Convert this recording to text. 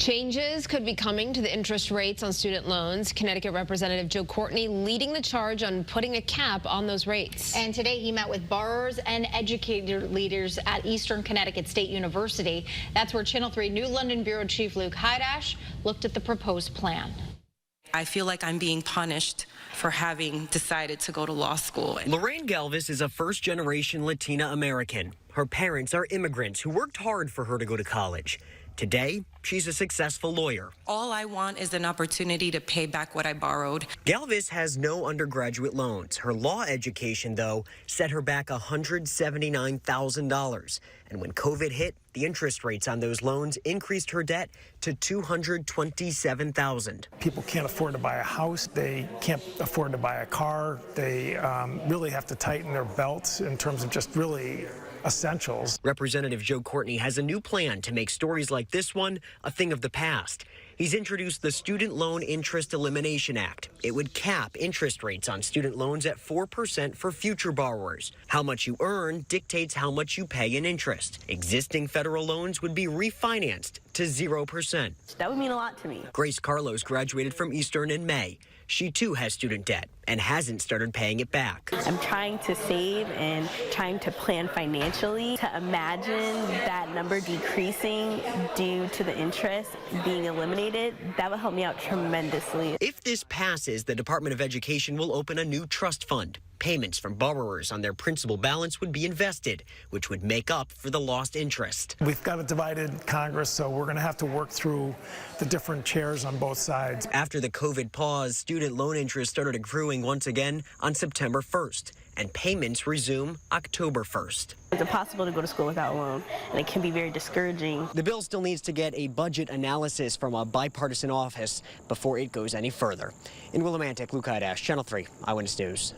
Changes could be coming to the interest rates on student loans. Connecticut Representative Joe Courtney leading the charge on putting a cap on those rates. And today he met with borrowers and educator leaders at Eastern Connecticut State University. That's where Channel 3 New London Bureau Chief Luke Hydash looked at the proposed plan. I feel like I'm being punished for having decided to go to law school. Lorraine Galvis is a first-generation Latina American. Her parents are immigrants who worked hard for her to go to college. Today, she's a successful lawyer. All I want is an opportunity to pay back what I borrowed. Galvis has no undergraduate loans. Her law education, though, set her back $179,000. And when COVID hit, the interest rates on those loans increased her debt to $227,000. People can't afford to buy a house. They can't afford to buy a car. They really have to tighten their belts in terms of just really essentials. Representative Joe Courtney has a new plan to make stories like this one a thing of the past. He's introduced the Student Loan Interest Elimination Act. It would cap interest rates on student loans at 4% for future borrowers. How much you earn dictates how much you pay in interest. Existing federal loans would be refinanced to 0%. That would mean a lot to me. Grace Carlos graduated from Eastern in May. She too has student debt and hasn't started paying it back. I'm trying to save and trying to plan financially. To imagine that number decreasing due to the interest being eliminated, that would help me out tremendously. If this passes, the Department of Education will open a new trust fund. Payments from borrowers on their principal balance would be invested, which would make up for the lost interest. We've got a divided Congress, so we're going to have to work through the different chairs on both sides. After the COVID pause, student loan interest started accruing once again on September 1st, and payments resume October 1st. It's impossible to go to school without a loan, and it can be very discouraging. The bill still needs to get a budget analysis from a bipartisan office before it goes any further. In Willimantic, Luke Hydash, Channel 3 Eyewitness News.